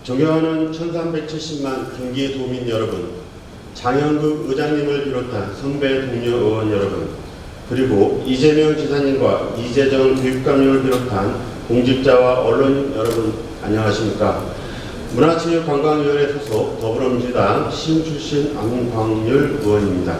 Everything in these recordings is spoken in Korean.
존경하는 1370만 경기도민 여러분, 장영국 의장님을 비롯한 선배 동료 의원 여러분, 그리고 이재명 지사님과 이재정 교육감님을 비롯한 공직자와 언론인 여러분, 안녕하십니까. 문화체육관광위원회 소속 더불어민주당 시흥 출신 안광률 의원입니다.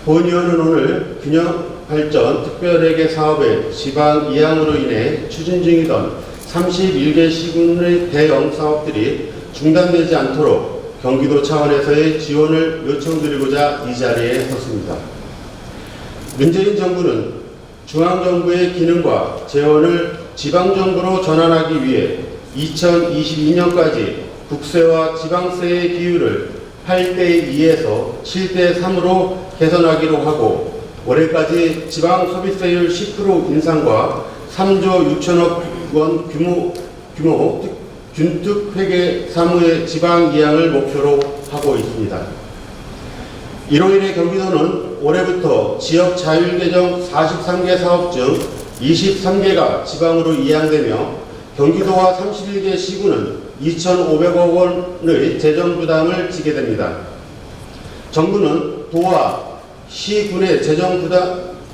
본 의원은 오늘 균형발전 특별회계 사업의 지방 이양으로 인해 추진 중이던 31개 시군의 대형 사업들이 중단되지 않도록 경기도 차원에서의 지원을 요청드리고자 이 자리에 섰습니다. 문재인 정부는 중앙정부의 기능과 재원을 지방정부로 전환하기 위해 2022년까지 국세와 지방세의 비율을 8대2에서 7대3으로 개선하기로 하고, 올해까지 지방소비세율 10% 인상과 3조 6천억 원 규모 균특회계 사무의 지방 이양을 목표로 하고 있습니다. 이로 인해 경기도는 올해부터 지역 자율개정 43개 사업 중 23개가 지방으로 이양되며, 경기도와 31개 시군은 2,500억 원의 재정 부담을 지게 됩니다. 정부는 도와 시군의 재정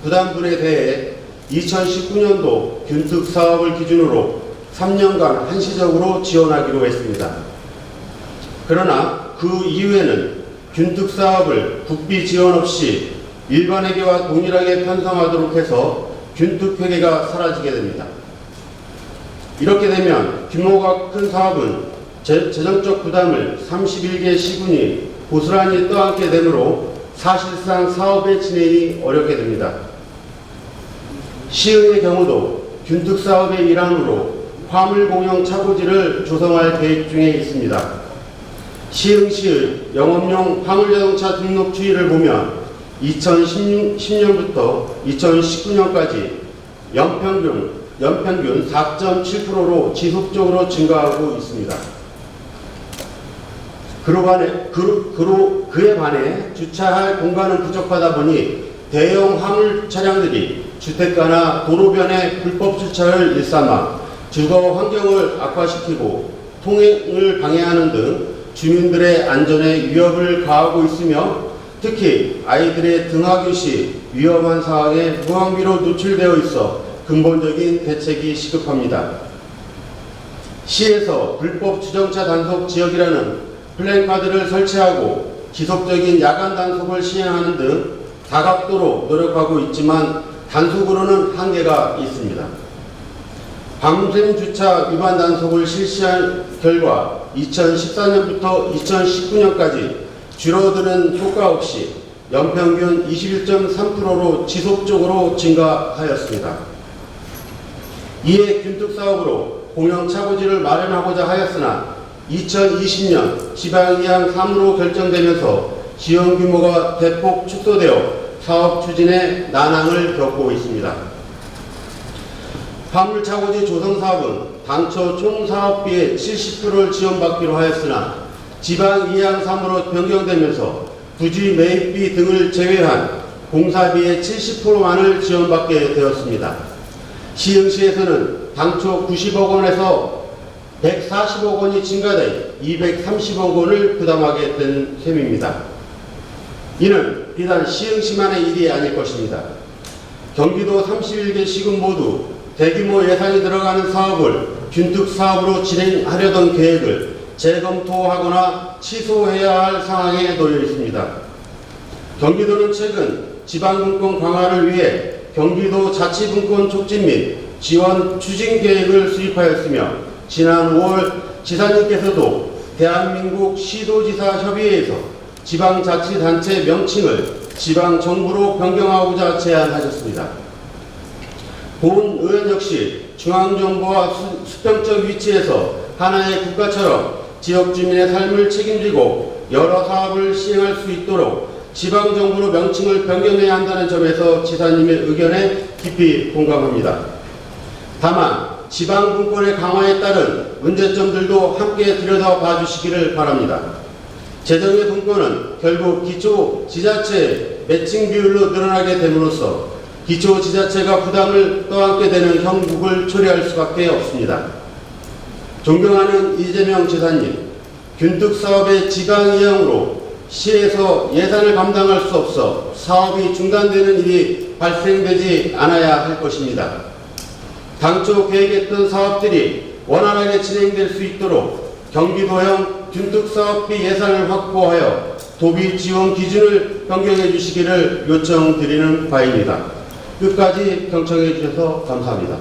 부담분에 대해 2019년도 균특 사업을 기준으로 3년간 한시적으로 지원하기로 했습니다. 그러나 그 이후에는 균특 사업을 국비 지원 없이 일반회계와 동일하게 편성하도록 해서 균특 회계가 사라지게 됩니다. 이렇게 되면 규모가 큰 사업은 재정적 부담을 31개 시군이 고스란히 떠안게 되므로 사실상 사업의 진행이 어렵게 됩니다. 시흥의 경우도 균특 사업의 일환으로 화물공영 차고지를 조성할 계획 중에 있습니다. 시흥시의 영업용 화물자동차 등록 추이를 보면 2010년부터 2019년까지 연평균 4.7%로 지속적으로 증가하고 있습니다. 그에 반해 주차할 공간은 부족하다 보니 대형 화물 차량들이 주택가나 도로변에 불법 주차를 일삼아 주거 환경을 악화시키고 통행을 방해하는 등 주민들의 안전에 위협을 가하고 있으며, 특히 아이들의 등하교 시 위험한 상황에 무방비로 노출되어 있어 근본적인 대책이 시급합니다. 시에서 불법 주정차 단속 지역이라는 플래카드를 설치하고 지속적인 야간 단속을 시행하는 등 다각도로 노력하고 있지만 단속으로는 한계가 있습니다. 밤샘 주차 위반 단속을 실시한 결과 2014년부터 2019년까지 줄어드는 효과 없이 연평균 21.3%로 지속적으로 증가하였습니다. 이에 균특 사업으로 공영 차고지를 마련하고자 하였으나 2020년 지방이양 3으로 결정되면서 지원 규모가 대폭 축소되어 사업 추진에 난항을 겪고 있습니다. 화물차고지 조성 사업은 당초 총 사업비의 70%를 지원받기로 하였으나 지방 이양 3으로 변경되면서 부지 매입비 등을 제외한 공사비의 70%만을 지원받게 되었습니다. 시흥시에서는 당초 90억 원에서 140억 원이 증가돼 230억 원을 부담하게 된 셈입니다. 이는 비단 시흥시만의 일이 아닐 것입니다. 경기도 31개 시군 모두 대규모 예산이 들어가는 사업을 균특 사업으로 진행하려던 계획을 재검토하거나 취소해야 할 상황에 놓여 있습니다. 경기도는 최근 지방분권 강화를 위해 경기도 자치분권 촉진 및 지원 추진 계획을 수립하였으며, 지난 5월 지사님께서도 대한민국 시도지사 협의회에서 지방자치단체 명칭을 지방정부로 변경하고자 제안하셨습니다. 본 의원 역시 중앙정부와 수평적 위치에서 하나의 국가처럼 지역 주민의 삶을 책임지고 여러 사업을 시행할 수 있도록 지방정부로 명칭을 변경해야 한다는 점에서 지사님의 의견에 깊이 공감합니다. 다만 지방분권의 강화에 따른 문제점들도 함께 들여다봐 주시기를 바랍니다. 재정의 분권은 결국 기초지자체의 매칭 비율로 늘어나게 됨으로써 기초지자체가 부담을 떠안게 되는 형국을 초래할 수밖에 없습니다. 존경하는 이재명 지사님, 균특 사업의 지방 이행으로 시에서 예산을 감당할 수 없어 사업이 중단되는 일이 발생되지 않아야 할 것입니다. 당초 계획했던 사업들이 원활하게 진행될 수 있도록 경기도형 균특사업비 예산을 확보하여 도비 지원 기준을 변경해 주시기를 요청드리는 바입니다. 끝까지 경청해 주셔서 감사합니다.